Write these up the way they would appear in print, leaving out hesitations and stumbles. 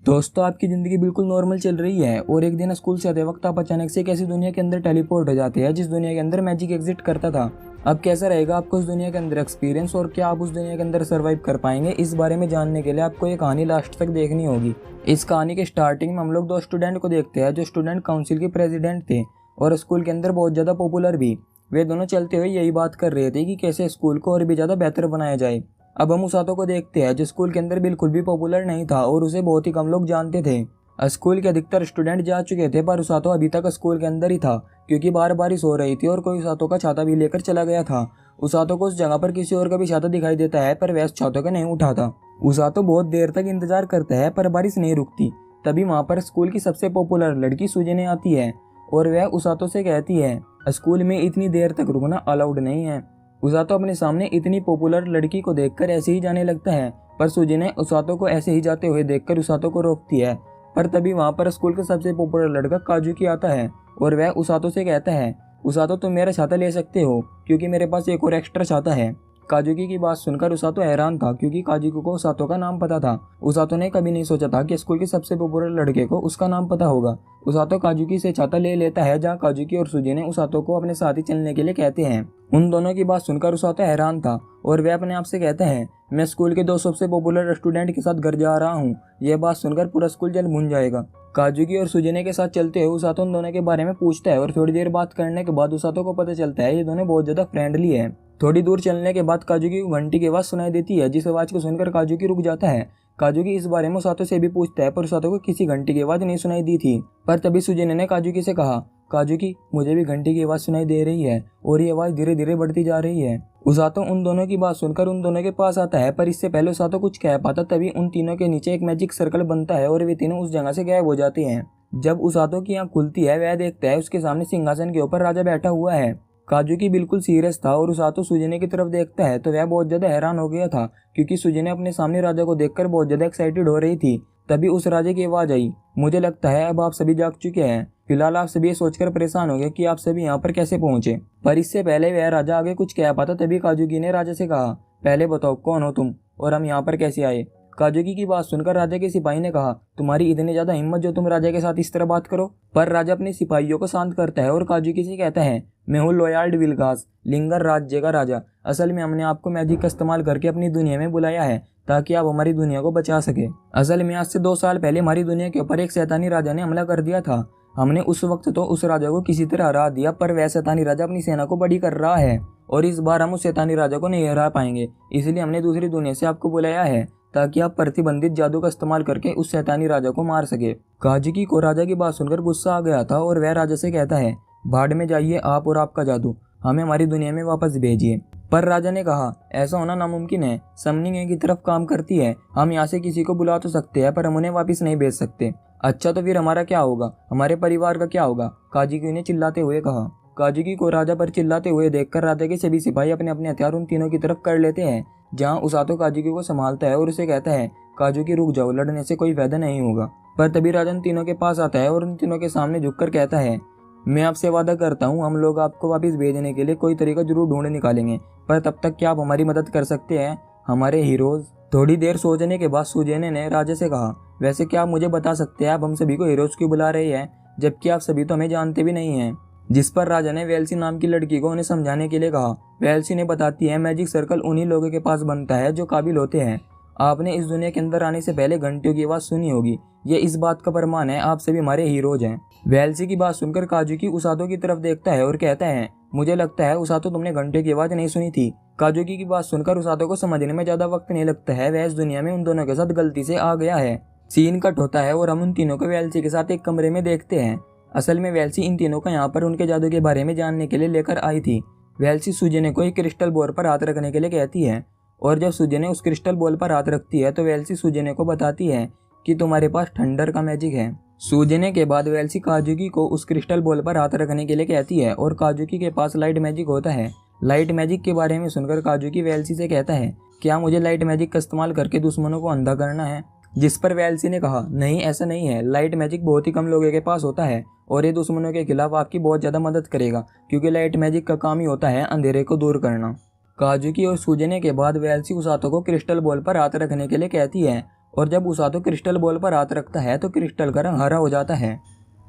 दोस्तों, आपकी ज़िंदगी बिल्कुल नॉर्मल चल रही है और एक दिन स्कूल से आते वक्त आप अचानक से एक ऐसी दुनिया के अंदर टेलीपोर्ट हो जाते हैं जिस दुनिया के अंदर मैजिक एग्जिस्ट करता था। अब कैसा रहेगा आपको उस दुनिया के अंदर एक्सपीरियंस और क्या आप उस दुनिया के अंदर सर्वाइव कर पाएंगे, इस बारे में जानने के लिए आपको ये कहानी लास्ट तक देखनी होगी। इस कहानी के स्टार्टिंग में हम लोग दो स्टूडेंट को देखते हैं जो स्टूडेंट काउंसिल के प्रेसिडेंट थे और स्कूल के अंदर बहुत ज़्यादा पॉपुलर भी। वे दोनों चलते हुए यही बात कर रहे थे कि कैसे स्कूल को और भी ज़्यादा बेहतर बनाया जाए। अब हम उसातो को देखते हैं जो स्कूल के अंदर बिल्कुल भी पॉपुलर नहीं था और उसे बहुत ही कम लोग जानते थे। स्कूल के अधिकतर स्टूडेंट जा चुके थे पर उसातो अभी तक स्कूल के अंदर ही था क्योंकि बाहर बारिश हो रही थी और कोई उसातो का छाता भी लेकर चला गया था। उसातो को उस जगह पर किसी और का भी छाता दिखाई देता है पर वह उस छातों का नहीं उठाता। उसातो बहुत देर तक इंतजार करता है पर बारिश नहीं रुकती। तभी वहाँ पर स्कूल की सबसे पॉपुलर लड़की सुजेने आती है और वह उसातो से कहती है स्कूल में इतनी देर तक रुकना अलाउड नहीं है। उसातो अपने सामने इतनी पॉपुलर लड़की को देखकर ऐसे ही जाने लगता है पर सुजेने उसातो को ऐसे ही जाते हुए देखकर उसातो को रोकती है। पर तभी वहाँ पर स्कूल का सबसे पॉपुलर लड़का काजुकी आता है और वह उसातो से कहता है उसातो, तुम मेरा छाता ले सकते हो क्योंकि मेरे पास एक और एक्स्ट्रा छाता है। काजुकी की बात सुनकर उसातो हैरान था क्योंकि काजुकी को उसातो का नाम पता था। उसातो ने कभी नहीं सोचा था कि स्कूल के सबसे पॉपुलर लड़के को उसका नाम पता होगा। उसातो काजुकी से छाता ले लेता है जहाँ काजुकी और सुजेने उसातो को अपने साथ ही चलने के लिए कहते हैं। उन दोनों की बात सुनकर उसातो हैरान था और वह अपने आप से कहता है मैं स्कूल के दो सबसे पॉपुलर स्टूडेंट के साथ घर जा रहा हूँ। यह बात सुनकर पूरा स्कूल जल भून जाएगा। काजुकी और सुजेने के साथ चलते हुए उसातो उन दोनों के बारे में पूछता है और थोड़ी देर बात करने के बाद उसातो को पता चलता है ये दोनों बहुत ज्यादा फ्रेंडली है। थोड़ी दूर चलने के बाद काजुकी को घंटी की आवाज सुनाई देती है जिस आवाज को सुनकर काजुकी रुक जाता है। काजुकी इस बारे में उसातो से भी पूछता है पर उसातो को किसी घंटी की आवाज नहीं सुनाई दी थी। पर तभी सुजेने ने काजुकी से कहा काजुकी, मुझे भी घंटी की आवाज सुनाई दे रही है और ये आवाज धीरे धीरे बढ़ती जा रही है। उसातो उन दोनों की बात सुनकर उन दोनों के पास आता है पर इससे पहले उसातो कुछ कह पाता तभी उन तीनों के नीचे एक मैजिक सर्कल बनता है और वे तीनों उस जगह से गायब हो जाते हैं। जब उसातो की आंख खुलती है वह देखता है उसके सामने सिंहासन के ऊपर राजा बैठा हुआ है। काजुकी बिल्कुल सीरियस था और उसातो सुजेने की तरफ देखता है तो वह बहुत ज्यादा हैरान हो गया था क्योंकि सुजेने अपने सामने राजा को देखकर बहुत ज्यादा एक्साइटेड हो रही थी। तभी उस राजा की आवाज आई, मुझे लगता है अब आप सभी जाग चुके हैं। फिलहाल आप सभी ये सोचकर परेशान हो गए कि आप सभी यहाँ पर कैसे पहुंचे। पर इससे पहले वह राजा आगे कुछ कह पाता तभी काजुकी ने राजा से कहा पहले बताओ कौन हो तुम और हम यहाँ पर कैसे आए। काजुकी की बात सुनकर राजा के सिपाही ने कहा तुम्हारी इतनी ज्यादा हिम्मत जो तुम राजा के साथ इस तरह बात करो। पर राजा अपने सिपाहियों को शांत करता है और काजुकी से कहता है मैं हूँ लोयाल्ड विलगास, लिंगर राज्य का राजा। असल में हमने आपको मैजिक का इस्तेमाल करके अपनी दुनिया में बुलाया है ताकि आप हमारी दुनिया को बचा सके। असल में आज से 2 साल पहले हमारी दुनिया के ऊपर एक शैतानी राजा ने हमला कर दिया था। हमने उस वक्त तो उस राजा को किसी तरह हरा दिया पर वह शैतानी राजा अपनी सेना को बड़ी कर रहा है और इस बार हम उस शैतानी राजा को नहीं हरा पाएंगे। इसलिए हमने दूसरी दुनिया से आपको बुलाया है ताकि आप प्रतिबंधित जादू का इस्तेमाल करके उस शैतानी राजा को मार सके। काजुकी को राजा की बात सुनकर गुस्सा आ गया था और वह राजा से कहता है भाड़ में जाइए आप और आपका जादू, हमें हमारी दुनिया में वापस भेजिए। पर राजा ने कहा ऐसा होना नामुमकिन है, समनिंग एक ही तरफ काम करती है। हम यहाँ से किसी को बुला तो सकते हैं पर हम उन्हें वापस नहीं भेज सकते। अच्छा तो फिर हमारा क्या होगा, हमारे परिवार का क्या होगा, काजुकी ने चिल्लाते हुए कहा। काजुकी को राजा पर चिल्लाते हुए देखकर राजा के सभी सिपाही अपने अपने हथियार उन तीनों की तरफ कर लेते हैं। जहाँ उसातो काजुकी को संभालता है और उसे कहता है काजुकी रुक जाओ, लड़ने से कोई फायदा नहीं होगा। पर तभी राजा उन तीनों के पास आता है और उन तीनों के सामने झुककर कहता है मैं आपसे वादा करता हूँ हम लोग आपको वापस भेजने के लिए कोई तरीका जरूर ढूंढ निकालेंगे, पर तब तक क्या आप हमारी मदद कर सकते हैं हमारे हीरोज। थोड़ी देर सोचने के बाद सुजेने ने राजा से कहा वैसे क्या आप मुझे बता सकते हैं आप हम सभी को हीरोज क्यों बुला रहे हैं जबकि आप सभी तो हमें जानते भी नहीं हैं। जिस पर राजा ने वेल्सी नाम की लड़की को उन्हें समझाने के लिए कहा। वेल्सी ने बताती है मैजिक सर्कल उन्हीं लोगों के पास बनता है जो काबिल होते हैं। आपने इस दुनिया के अंदर आने से पहले घंटियों की आवाज सुनी होगी, ये इस बात का प्रमाण है आप सभी हमारे हीरोज हैं। वेल्सी की बात सुनकर काजुकी उसातो की तरफ देखता है और कहता है मुझे लगता है उसातो तुमने घंटे की आवाज नहीं सुनी थी। काजुकी की बात सुनकर उसातो को समझने में ज्यादा वक्त नहीं लगता है, वह इस दुनिया में उन दोनों के साथ गलती से आ गया है। सीन कट होता है और हम उन तीनों को वेल्सी के साथ एक कमरे में देखते हैं। असल में वेल्सी इन तीनों को यहाँ पर उनके जादू के बारे में जानने के लिए लेकर आई थी। वेल्सी सुजेने को एक क्रिस्टल बॉल पर हाथ रखने के लिए कहती है और जब सुजेने उस क्रिस्टल बॉल पर हाथ रखती है तो वेल्सी सुजेने को बताती है कि तुम्हारे पास थंडर का मैजिक है। सूजने के बाद वेल्सी काजुकी को उस क्रिस्टल बॉल पर हाथ रखने के लिए कहती है और काजुकी के पास लाइट मैजिक होता है। लाइट मैजिक के बारे में सुनकर काजुकी वेल्सी से कहता है क्या मुझे लाइट मैजिक का इस्तेमाल करके दुश्मनों को अंधा करना है। जिस पर वेल्सी ने कहा नहीं ऐसा नहीं है, लाइट मैजिक बहुत ही कम लोगों के पास होता है और ये दुश्मनों के खिलाफ आपकी बहुत ज़्यादा मदद करेगा क्योंकि लाइट मैजिक का काम ही होता है अंधेरे को दूर करना। काजुकी और सूजने के बाद वेल्सी उसातो को क्रिस्टल बॉल पर हाथ रखने के लिए कहती है और जब उसातो क्रिस्टल बॉल पर हाथ रखता है तो क्रिस्टल का रंग हरा हो जाता है।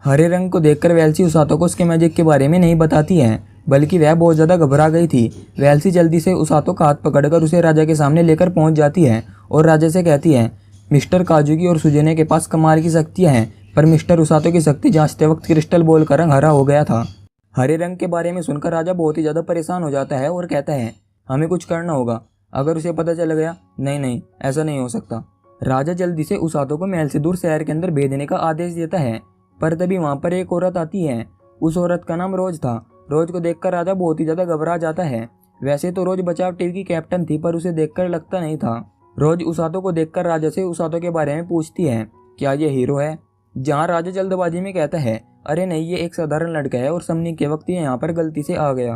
हरे रंग को देखकर वेल्सी उसातो को उसके मैजिक के बारे में नहीं बताती है, बल्कि वह बहुत ज़्यादा घबरा गई थी। वेल्सी जल्दी से उसातो का हाथ पकड़कर उसे राजा के सामने लेकर पहुंच जाती है और राजा से कहती है, मिस्टर काजुकी और सुजुने के पास कमाल की शक्तियाँ हैं, पर मिस्टर उसातो की शक्ति जांचते वक्त क्रिस्टल बॉल का रंग हरा हो गया था। हरे रंग के बारे में सुनकर राजा बहुत ही ज़्यादा परेशान हो जाता है और कहता है, हमें कुछ करना होगा, अगर उसे पता चल गया। नहीं, ऐसा नहीं हो सकता। राजा जल्दी से उसातो को महल से दूर शहर के अंदर भेजने का आदेश देता है, पर तभी वहाँ पर एक औरत आती है। उस औरत का नाम रोज था। रोज को देखकर राजा बहुत ही ज़्यादा घबरा जाता है। वैसे तो रोज बचाव टीम की कैप्टन थी, पर उसे देखकर लगता नहीं था। रोज उसातो को देखकर राजा से उसातो के बारे में पूछती है, क्या ये हीरो है? जहाँ राजा जल्दबाजी में कहता है, अरे नहीं, ये एक साधारण लड़का है और समझने के वक्त ये यहाँ पर गलती से आ गया।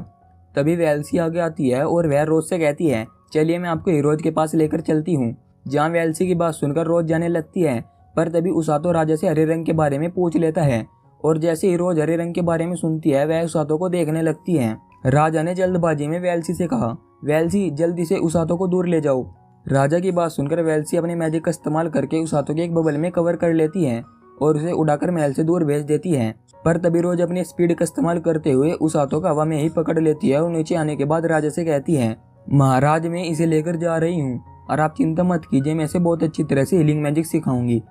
तभी वेल्सी आगे आती है और वह रोज से कहती है, चलिए मैं आपको हीरोज के पास लेकर चलती हूँ। जहाँ वेल्सी की बात सुनकर रोज जाने लगती है, पर तभी उसातो राजा से हरे रंग के बारे में पूछ लेता है और जैसे ही रोज हरे रंग के बारे में सुनती है वह उसातो को देखने लगती है। राजा ने जल्दबाजी में वेल्सी से कहा, वेल्सी जल्दी से उसातो को दूर ले जाओ। राजा की बात सुनकर वेल्सी अपने मैजिक का इस्तेमाल करके उसातो के एक बबल में कवर कर लेती है और उसे उड़ाकर महल से दूर भेज देती है। पर तभी रोज अपनी स्पीड का इस्तेमाल करते हुए उसातो को हवा में ही पकड़ लेती है और नीचे आने के बाद राजा से कहती है, महाराज मैं इसे लेकर जा रही हूँ और आप चिंता मत कीजिए, मैं इसे बहुत अच्छी तरह से हीलिंग मैजिक सिखाऊंगी।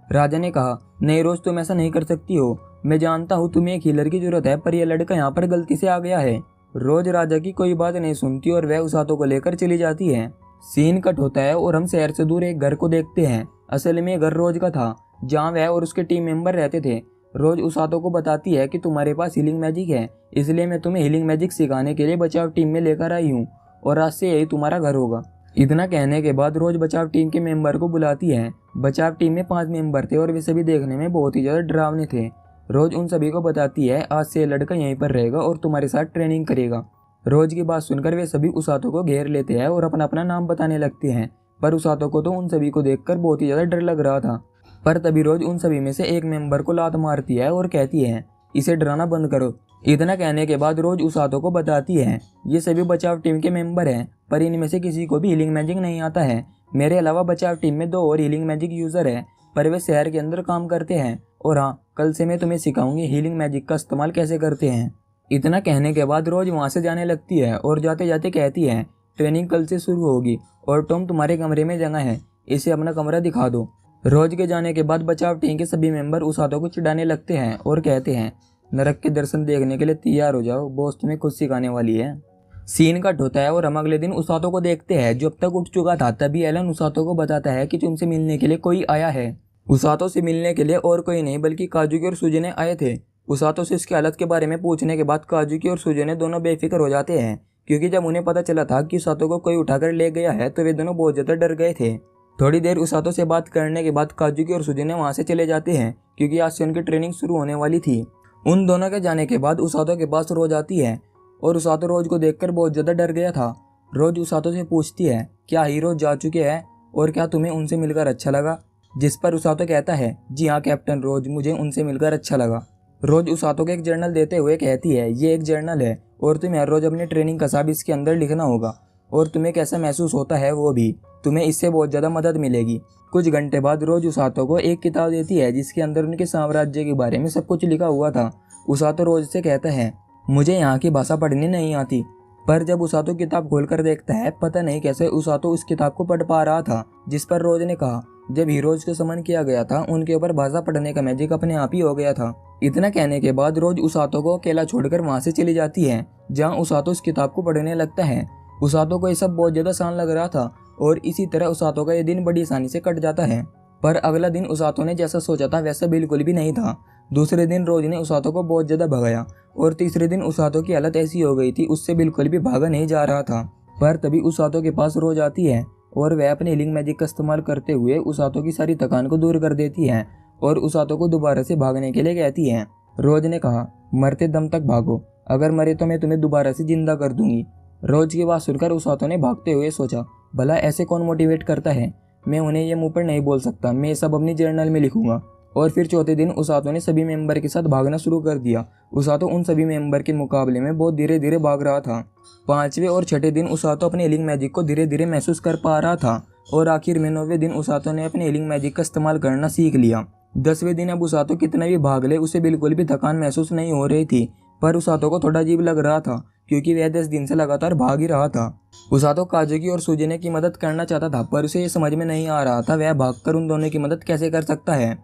राजा ने कहा, नहीं रोज तुम ऐसा नहीं कर सकती हो, मैं जानता हूँ तुम्हें एक हीलर की जरूरत है, पर यह लड़का यहाँ पर गलती से आ गया है। रोज राजा की कोई बात नहीं सुनती और वह उसातो को लेकर चली जाती है। सीन कट होता है और हम शहर से दूर एक घर को देखते हैं। असल में घर रोज का था, जहाँ वह और उसके टीम मेंबर रहते थे। रोज उसातो को बताती है कि तुम्हारे पास हीलिंग मैजिक है, इसलिए मैं तुम्हें हीलिंग मैजिक सिखाने के लिए बचाव टीम में लेकर आई हूँ और आज से यही तुम्हारा घर होगा। इतना कहने के बाद रोज बचाव टीम के मेंबर को बुलाती है। बचाव टीम में 5 मेंबर थे और वे सभी देखने में बहुत ही ज़्यादा डरावने थे। रोज उन सभी को बताती है, आज से लड़का यहीं पर रहेगा और तुम्हारे साथ ट्रेनिंग करेगा। रोज की बात सुनकर वे सभी उसातो को घेर लेते हैं और अपना अपना नाम बताने लगते हैं, पर उसातो को तो उन सभी को देखकर बहुत ही ज़्यादा डर लग रहा था। पर तभी रोज उन सभी में से एक मेंबर को लात मारती है और कहती है, इसे डराना बंद करो। इतना कहने के बाद रोज उसातो को बताती है, ये सभी बचाव टीम के मेंबर हैं, पर इनमें से किसी को भी हीलिंग मैजिक नहीं आता है। मेरे अलावा बचाव टीम में 2 और हीलिंग मैजिक यूज़र है, पर वे शहर के अंदर काम करते हैं। और हाँ, कल से मैं तुम्हें सिखाऊंगी हीलिंग मैजिक का इस्तेमाल कैसे करते हैं। इतना कहने के बाद रोज वहाँ से जाने लगती है और जाते जाते कहती है, ट्रेनिंग कल से शुरू होगी और टॉम तुम्हारे कमरे में जगह है, इसे अपना कमरा दिखा दो। रोज के जाने के बाद बचाव टीम के सभी मेंबर उसातो को चिढ़ाने लगते हैं और कहते हैं, नरक के दर्शन देखने के लिए तैयार हो जाओ, बॉस तुम्हें खुद सिखाने वाली है। सीन कट होता है और हम अगले दिन उसातो को देखते हैं जो अब तक उठ चुका था। तभी एलन उसातो को बताता है कि तुमसे मिलने के लिए कोई आया है। उसातो से मिलने के लिए और कोई नहीं बल्कि काजुकी और सुजुने आए थे। उसातो से इसकी हालत के बारे में पूछने के बाद काजुकी और सुजुने दोनों बेफिक्र हो जाते हैं, क्योंकि जब उन्हें पता चला था कि उसातो को कोई उठाकर ले गया है तो वे दोनों बहुत ज़्यादा डर गए थे। थोड़ी देर उसातो से बात करने के बाद काजुकी और सुजुने वहाँ से चले जाते हैं, क्योंकि आज से उनकी ट्रेनिंग शुरू होने वाली थी। उन दोनों के जाने के बाद उसातो के पास रोज आती है और उसातो रोज को देखकर बहुत ज़्यादा डर गया था। रोज उसातो से पूछती है, क्या हीरो जा चुके हैं और क्या तुम्हें उनसे मिलकर अच्छा लगा? जिस पर उसातो कहता है, जी हाँ कैप्टन रोज, मुझे उनसे मिलकर अच्छा लगा। रोज उसातो को एक जर्नल देते हुए कहती है, ये एक जर्नल है और तुम्हें हर रोज अपनी ट्रेनिंग का हिसाब इसके अंदर लिखना होगा और तुम्हें कैसा महसूस होता है वो भी, तुम्हें इससे बहुत ज़्यादा मदद मिलेगी। कुछ घंटे बाद रोज उसातो को एक किताब देती है जिसके अंदर उनके साम्राज्य के बारे में सब कुछ लिखा हुआ था। उसातो रोज से कहता है, मुझे यहाँ की भाषा पढ़नी नहीं आती। पर जब उसातो किताब खोलकर देखता है, पता नहीं कैसे उसातो उस किताब को पढ़ पा रहा था, जिस पर रोज ने कहा जब हीरोज को समन किया गया था उनके ऊपर भाषा पढ़ने का मैजिक अपने आप ही हो गया था। इतना कहने के बाद रोज उसातो को अकेला छोड़कर वहाँ से चली जाती है, जहाँ उसातो उस किताब को पढ़ने लगता है। उसातो को ये सब बहुत ज़्यादा आसान लग रहा था और इसी तरह उसातो का ये दिन बड़ी आसानी से कट जाता है। पर अगला दिन उसातो ने जैसा सोचा था वैसा बिल्कुल भी नहीं था। दूसरे दिन रोज ने उसातो को बहुत ज़्यादा भगाया और तीसरे दिन उसातो की हालत ऐसी हो गई थी उससे बिल्कुल भी भागा नहीं जा रहा था। पर तभी उसातो के पास रोज आती है और वह अपने हीलिंग मैजिक का इस्तेमाल करते हुए उसातो की सारी थकान को दूर कर देती है और उसातो को दोबारा से भागने के लिए कहती है। रोज ने कहा, मरते दम तक भागो, अगर मरे तो मैं तुम्हें दोबारा से जिंदा कर दूंगी। रोज की बात सुनकर उसातो ने भागते हुए सोचा, भला ऐसे कौन मोटिवेट करता है, मैं उन्हें ये मुंह पर नहीं बोल सकता, मैं सब अपनी जर्नल में लिखूंगा। और फिर चौथे दिन उसातो ने सभी मेंबर के साथ भागना शुरू कर दिया। उसातो उन सभी मेंबर के मुकाबले में बहुत धीरे धीरे भाग रहा था। 5वें और 6ठे दिन उसातो अपने हीलिंग मैजिक को धीरे धीरे महसूस कर पा रहा था और आखिर में 9वें दिन उसातो ने अपने हीलिंग मैजिक का इस्तेमाल करना सीख लिया। 10वें दिन अब उसातो कितना भी भाग ले उसे बिल्कुल भी थकान महसूस नहीं हो रही थी, पर उसातो को थोड़ा अजीब लग रहा था क्योंकि वह 10 दिन से लगातार भाग ही रहा था। उसातो काजुकी और सुजेने की मदद करना चाहता था, पर उसे ये समझ में नहीं आ रहा था वह भागकर उन दोनों की मदद कैसे कर सकता है।